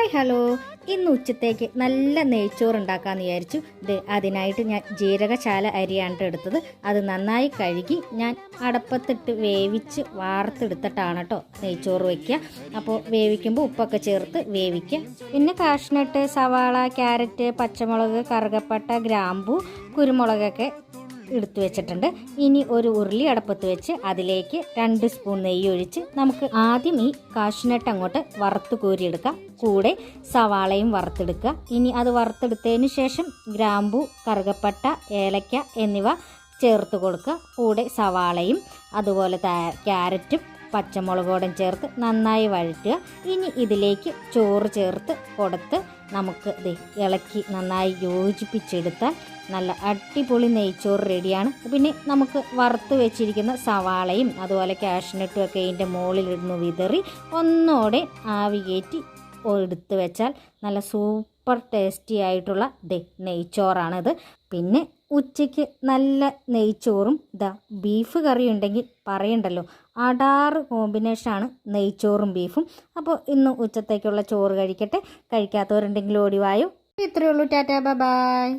Hi hello. ഇന്ന് ഉച്ചത്തേക്ക് നല്ല നെയ്ച്ചോറ് ഉണ്ടാക്കാമെന്ന് വിചാരിച്ചു. അതിനായിട്ട് ഞാൻ ജീരകശാല അരിയാണ് എടുത്തത്. അത് നന്നായി കഴുകി ഞാൻ അടപ്പത്തിട്ട് വേവിച്ച് വാർത്തെടുത്തിട്ടാണ് കേട്ടോ നെയ്ച്ചോറ് വയ്ക്കുക. അപ്പോൾ വേവിക്കുമ്പോൾ ഉപ്പൊക്കെ ചേർത്ത് വേവിക്കുക. പിന്നെ കാഷ്നട്ട്, സവാള, ക്യാരറ്റ്, പച്ചമുളക്, കറുകപ്പട്ട, ഗ്രാമ്പൂ, കുരുമുളകൊക്കെ എടുത്തു വെച്ചിട്ടുണ്ട്. ഇനി ഒരു ഉരുളി അടപ്പത്ത് വെച്ച് അതിലേക്ക് 2 സ്പൂൺ നെയ്യ് ഒഴിച്ച് നമുക്ക് ആദ്യം ഈ കാഷ്നട്ട് അങ്ങോട്ട് വറുത്ത് കോരിയെടുക്കാം. കൂടെ സവാളയും വറുത്തെടുക്കുക. ഇനി അത് വറുത്തെടുത്തതിന് ശേഷം ഗ്രാമ്പൂ, കറുകപ്പട്ട, ഏലക്ക എന്നിവ ചേർത്ത് കൊടുക്കുക. കൂടെ സവാളയും അതുപോലെ ക്യാരറ്റും പച്ചമുളകോടും ചേർത്ത് നന്നായി വഴറ്റുക. ഇനി ഇതിലേക്ക് ചോറ് ചേർത്ത് കൊടുത്ത് നമുക്ക് ഇളക്കി നന്നായി യോജിപ്പിച്ചെടുത്താൽ നല്ല അടിപൊളി നെയ്ച്ചോറ് റെഡിയാണ്. പിന്നെ നമുക്ക് വറുത്ത് വെച്ചിരിക്കുന്ന സവാളയും അതുപോലെ കാഷ്നട്ടും ഒക്കെ ഇതിൻ്റെ മുകളിലിരുന്ന് വിതറി ഒന്നോടെ ആവി കയറ്റി എടുത്ത് വെച്ചാൽ നല്ല സൂപ്പർ ടേസ്റ്റി ആയിട്ടുള്ള നെയ്ച്ചോറാണിത്. പിന്നെ ഉച്ചയ്ക്ക് നല്ല നെയ്ച്ചോറും ബീഫ് കറി ഉണ്ടെങ്കിൽ പറയണ്ടല്ലോ, അടാറ് കോമ്പിനേഷനാണ് നെയ്ച്ചോറും ബീഫും. അപ്പോൾ ഇന്ന് ഉച്ചത്തേക്കുള്ള ചോറ് കഴിക്കട്ടെ. കഴിക്കാത്തവരുണ്ടെങ്കിൽ ഓടിവായോ. ഇത്രയേ ഉള്ളൂ. ടാറ്റാ, ബൈ.